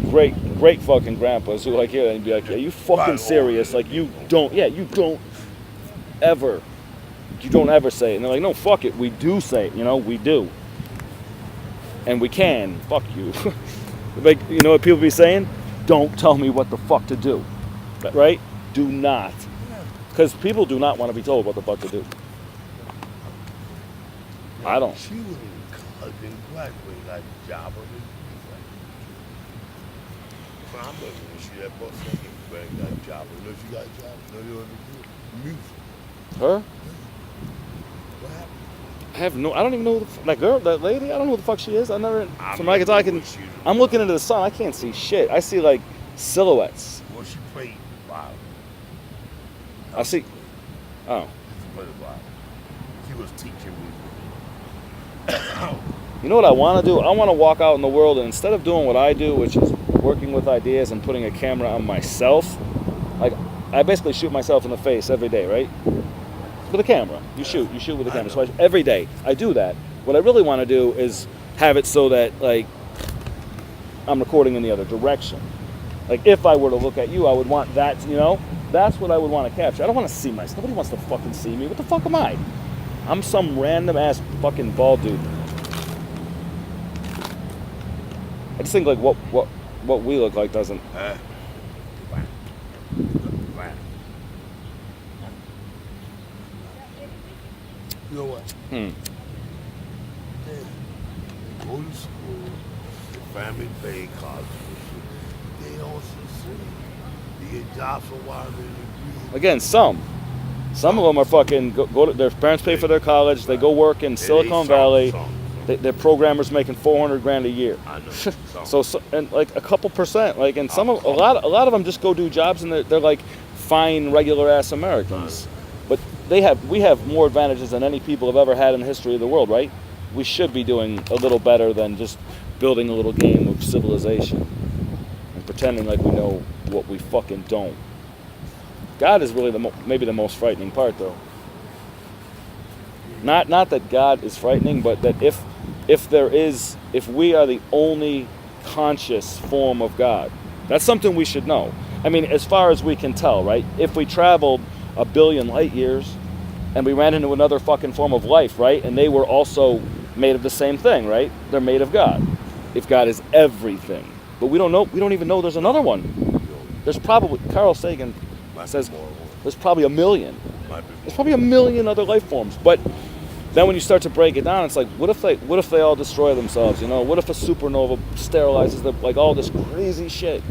great fucking grandpas who like hear that and be like, yeah, you fucking serious? Like you don't ever say it. And they're like, no, fuck it, we do say it. We do, and we can. Fuck you. Like, you know what people be saying? Don't tell me what the fuck to do, right? Do not, because people do not want to be told what the fuck to do. I don't. She was in black when he got a job on this. I remember when she that bus and got a job. I know she got a job. I know you want to do music. Her? What happened? I don't even know that girl, that lady. I don't know who the fuck she is. From what I can tell, I'm looking into the sun. I can't see shit. I see like silhouettes. Well, she played violin. I see. Oh. She played violin. She was teaching me. You know what I want to do? I want to walk out in the world, and instead of doing what I do, which is working with ideas and putting a camera on myself, like I basically shoot myself in the face every day, right? With a camera. You shoot with a camera. So every day I do that. What I really want to do is have it so that like I'm recording in the other direction. Like if I were to look at you, I would want that, that's what I would want to capture. I don't want to see myself. Nobody wants to fucking see me. What the fuck am I? I'm some random ass fucking bald dude. I just think like what we look like doesn't. Wow. You know what? Hmm. Go to school, the family pay college tuition. They don't succeed. They get jobs for a while, then they breathe. Again, some of them are fucking go to their parents pay for their college. They go work in Silicon Valley. Their programmers making $400,000 a year. I know. So and like a couple percent, like, and a lot of them just go do jobs, and they're like fine regular ass Americans, but we have more advantages than any people have ever had in the history of the world, right? We should be doing a little better than just building a little game of civilization and pretending like we know what we fucking don't. God is really maybe the most frightening part, though. Not that God is frightening, but that if we are the only conscious form of God, that's something we should know. I mean, as far as we can tell, right? If we traveled 1 billion light years and we ran into another fucking form of life, right? And they were also made of the same thing, right? They're made of God. If God is everything. But we don't know, we don't even know there's another one. There's probably, Carl Sagan says, there's probably 1 million. There's probably 1 million other life forms. But then when you start to break it down, it's like, what if they all destroy themselves, you know? What if a supernova sterilizes them, like all this crazy shit?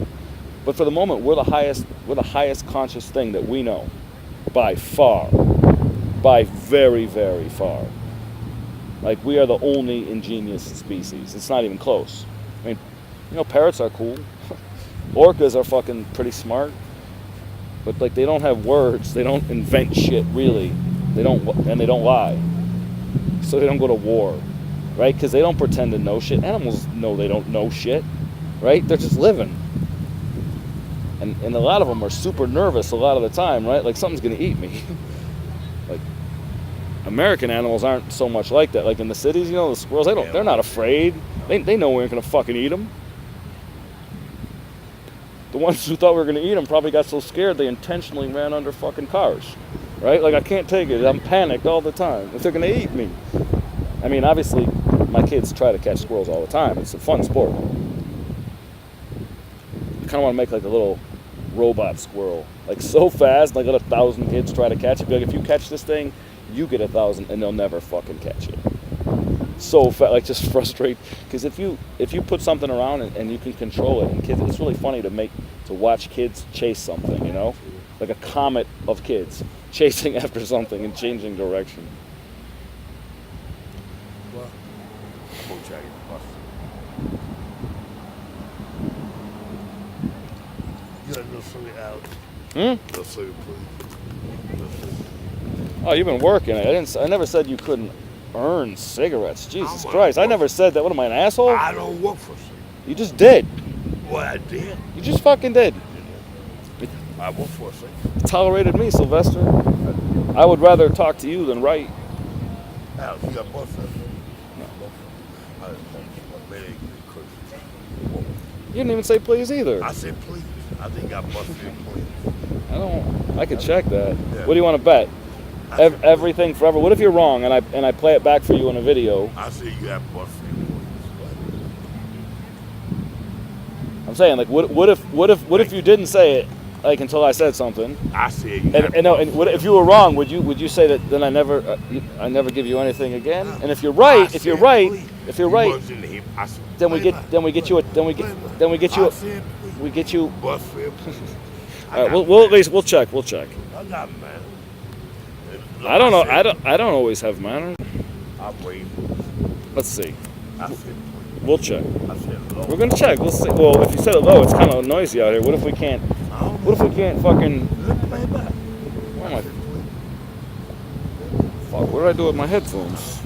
But for the moment, we're the highest conscious thing that we know. By far. By very, very far. Like, we are the only ingenious species. It's not even close. I mean, you know, parrots are cool. Orcas are fucking pretty smart. But, like, they don't have words. They don't invent shit, really. They don't lie. So they don't go to war, right? Because they don't pretend to know shit. Animals know they don't know shit, right? They're just living. And a lot of them are super nervous a lot of the time, right? Like, something's going to eat me. Like, American animals aren't so much like that. Like, in the cities, you know, the squirrels, they're not afraid. They know we aren't going to fucking eat them. The ones who thought we were going to eat them probably got so scared they intentionally ran under fucking cars, right? Like, I can't take it. I'm panicked all the time. If they're going to eat me. I mean, obviously, my kids try to catch squirrels all the time. It's a fun sport. I kind of want to make, like, a little robot squirrel. Like, so fast, like, let 1,000 kids try to catch it. Be like, if you catch this thing, you get 1,000, and they'll never fucking catch it. So fast, like, just frustrate. Because if you put something around and you can control it, and kids, it's really funny to watch kids chase something, you know? Like a comet of kids chasing after something and changing direction. Well, I'm gonna try to get the bus. You got no silly out. No silly, please. No silly. Oh, you've been working. I never said you couldn't earn cigarettes. Jesus Oh, Christ. I never said that. What am I, an asshole? I don't work for cigarettes. You just did. What I did? You just fucking did. I work for a cigarette. Tolerated me, Sylvester. I would rather talk to you than write. Alx, you got bus service? No. You You didn't even say please either. I said please. I think you got bus service, please. I could check that. Yeah. What do you want to bet? I said, please. Everything forever. What if you're wrong and I play it back for you in a video? I said you got bus service, please. I'm saying, like, what if you didn't say it, like, until I said something? I said you And no, and what, if you were wrong, would you say that then I never give you anything again? And if you're right, then we get you. bus fare, please. All right, we'll at least we'll check. I got man. I don't know. I don't always have manners. I wait. Let's see. I said please. We'll check. I said low. We're gonna check. Let's see. Well, if you said it low, it's kind of noisy out here. What if we can't? What if we can't fucking? Play back. Where am I? Fuck. What did I do with my headphones?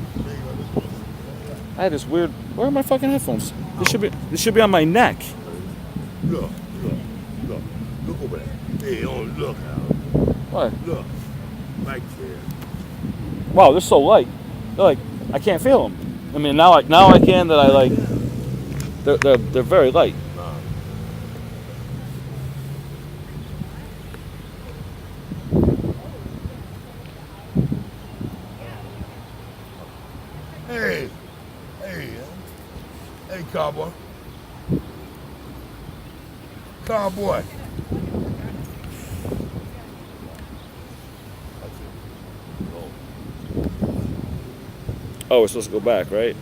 I had this weird. Where are my fucking headphones? This should be on my neck. Look over there. Hey, don't look out. What? Look, right there. Wow, they're so light. They're like, I can't feel them. I mean, now I can. That I like. They're very light. Hey, cowboy. Cowboy. Oh, we're supposed to go back, right?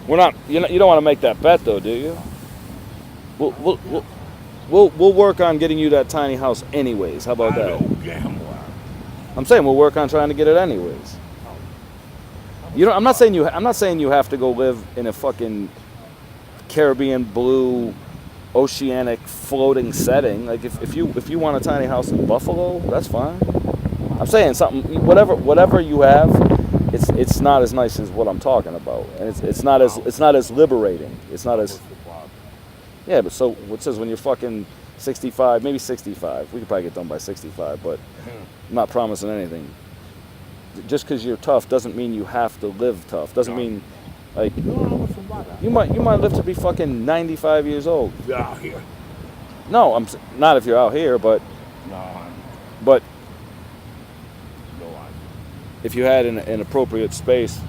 We're not. You don't want to make that bet, though, do you? We'll work on getting you that tiny house, anyways. How about that? I'm saying we'll work on trying to get it, anyways. You know, I'm not saying you have to go live in a fucking Caribbean blue, oceanic floating setting. Like if you want a tiny house in Buffalo, that's fine. I'm saying something. Whatever you have, it's not as nice as what I'm talking about, and it's not as liberating. It's not as But so what says when you're fucking 65, maybe 65. We could probably get done by 65, but I'm not promising anything. Just because you're tough doesn't mean you have to live tough. Doesn't mean like you might live to be fucking 95 years old. You're out here. No, I'm not if you're out here, but if you had an appropriate space.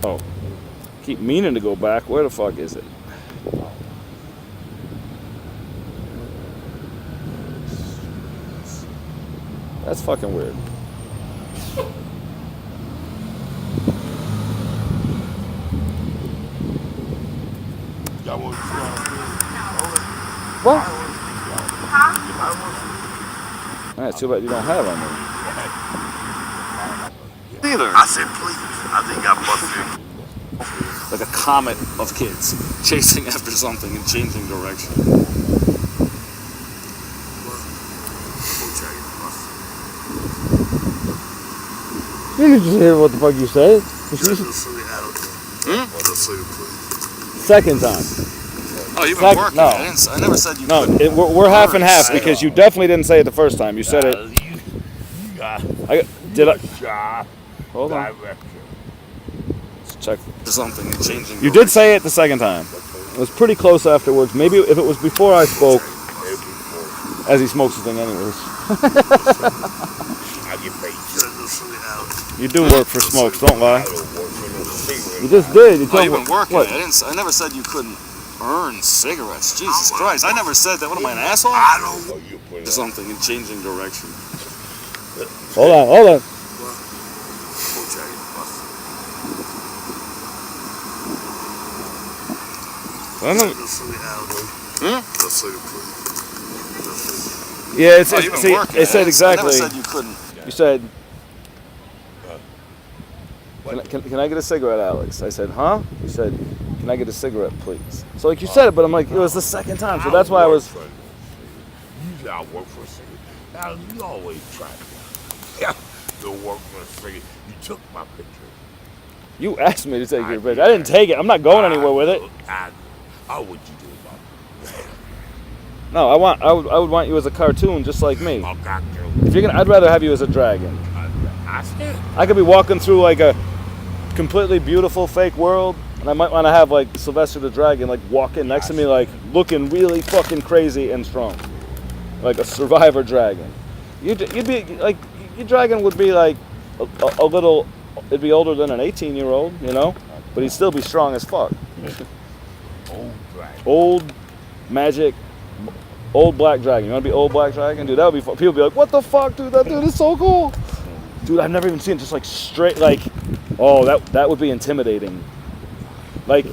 Oh, keep meaning to go back. Where the fuck is it? That's fucking weird. What? Alright, too bad you don't have on there. Neither. I said please. I think I busted. Like a comet of kids chasing after something and changing direction. You didn't just hear what the fuck you said. Second time. Oh, you've been working. No. I never said you No, couldn't. we're half and half because you definitely didn't say it the first time. You said it. Hold on. Let's check. Something and changing. You did say it the second time. It was pretty close afterwards. Maybe if it was before I spoke, as he smokes the thing anyways. You do work for Smokes, don't lie. You just did. You Oh, told you've me. been working. What? I never said you couldn't earn cigarettes. Jesus Christ! I never said that. What am I, an asshole? Something and changing direction. Hold on. I don't know. Yeah, it's Oh, you've been see, working. it said exactly. I never said you couldn't. You said, can I get a cigarette, Alex? I said, huh? You said, can I get a cigarette, please? So like you said it, but I'm like, it was the second time, so that's why I was. Usually I work for a cigarette. Now you always try to work for a cigarette. You took my picture. You asked me to take your picture. I didn't take it. I'm not going anywhere with it. How would you do about it? No, I would want you as a cartoon, just like me. Oh, God, If you're gonna, I'd rather have you as a dragon. I I could be walking through like a completely beautiful fake world, and I might want to have like Sylvester the Dragon like walking next to me, like looking really fucking crazy and strong, like a survivor dragon. You'd be like, your dragon would be like a little. It'd be older than an 18-year-old, you know, but he'd still be strong as fuck. Old dragon. Old magic. Old black dragon. You want to be old black dragon? Dude, that would be fun. People would be like, what the fuck, dude? That dude is so cool. Dude, I've never even seen it just like straight, like, oh, that would be intimidating. Like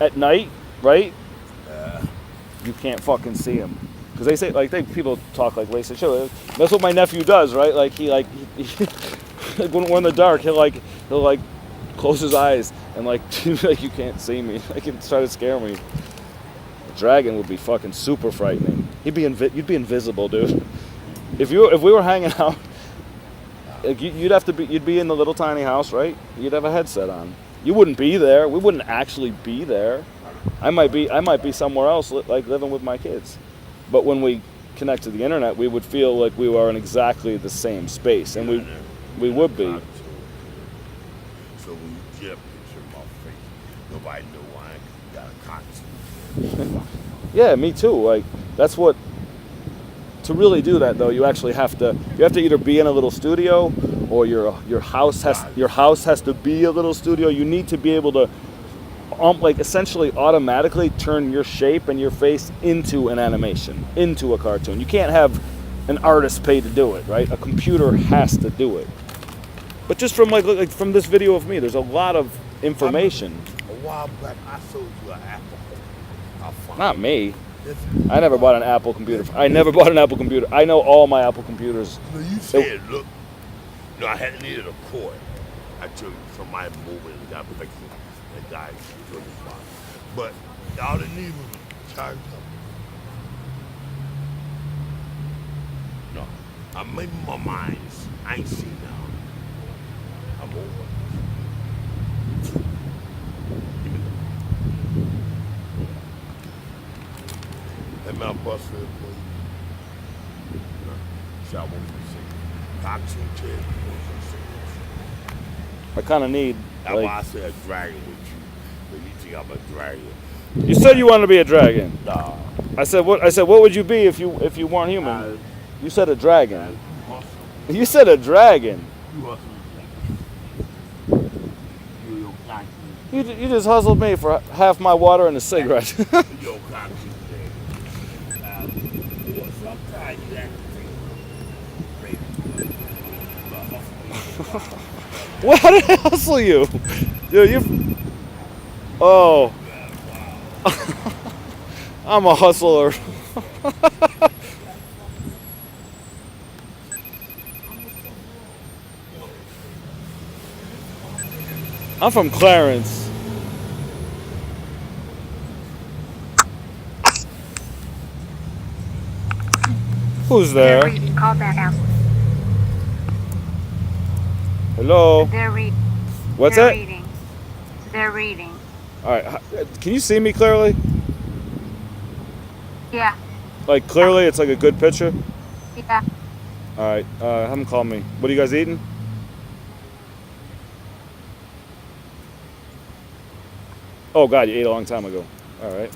at night, right? You can't fucking see him. Because they say, like, people talk like Lacey Show. That's what my nephew does, right? Like, he when we're in the dark, he'll close his eyes and like, like you can't see me. Like, it's trying to scare me. Dragon would be fucking super frightening. You'd be invisible, dude. If we were hanging out, like you'd be in the little tiny house, right? You'd have a headset on. You wouldn't be there. We wouldn't actually be there. I might be somewhere else, like living with my kids. But when we connect to the internet, we would feel like we were in exactly the same space, and we would be. So when you get a picture of my face, nobody know why I got a costume. Yeah, me too. Like, that's what. To really do that, though, you actually have to either be in a little studio, or your house has to be a little studio. You need to be able to like essentially automatically turn your shape and your face into an animation, into a cartoon. You can't have an artist pay to do it, right? A computer has to do it. But just from like from this video of me, there's a lot of information. A while back, I sold you an apple. Not me. I never bought an Apple computer. I never bought an Apple computer. I know all my Apple computers. No, you said, look. No, I had needed a cord. I took somebody moving and got fixed it. That guy took his spot. But all they need was charged up. No, I made my mind. I ain't seen now. I'm over. That man busted it, boy. So I won't see. Boxing chair. I kind of need. That's why I Like, said a dragon with you. But you think I'm a dragon. you said you wanted to be a dragon. Nah. I said what? What would you be if you weren't human? You said a dragon. You said a dragon. You just hustled me for half my water and a cigarette. Yo, cocky. Sometimes you have to What? How did I hustle you? Dude, you. Oh. I'm a hustler. I'm from Clarence. Who's They're there? reading. Call back out. Hello? They're reading. What's They're that? reading. They're reading. Alright, can you see me clearly? Yeah. Like, clearly? It's like a good picture? Yeah. Alright, have them call me. What are you guys eating? Oh, God, you ate a long time ago. Alright.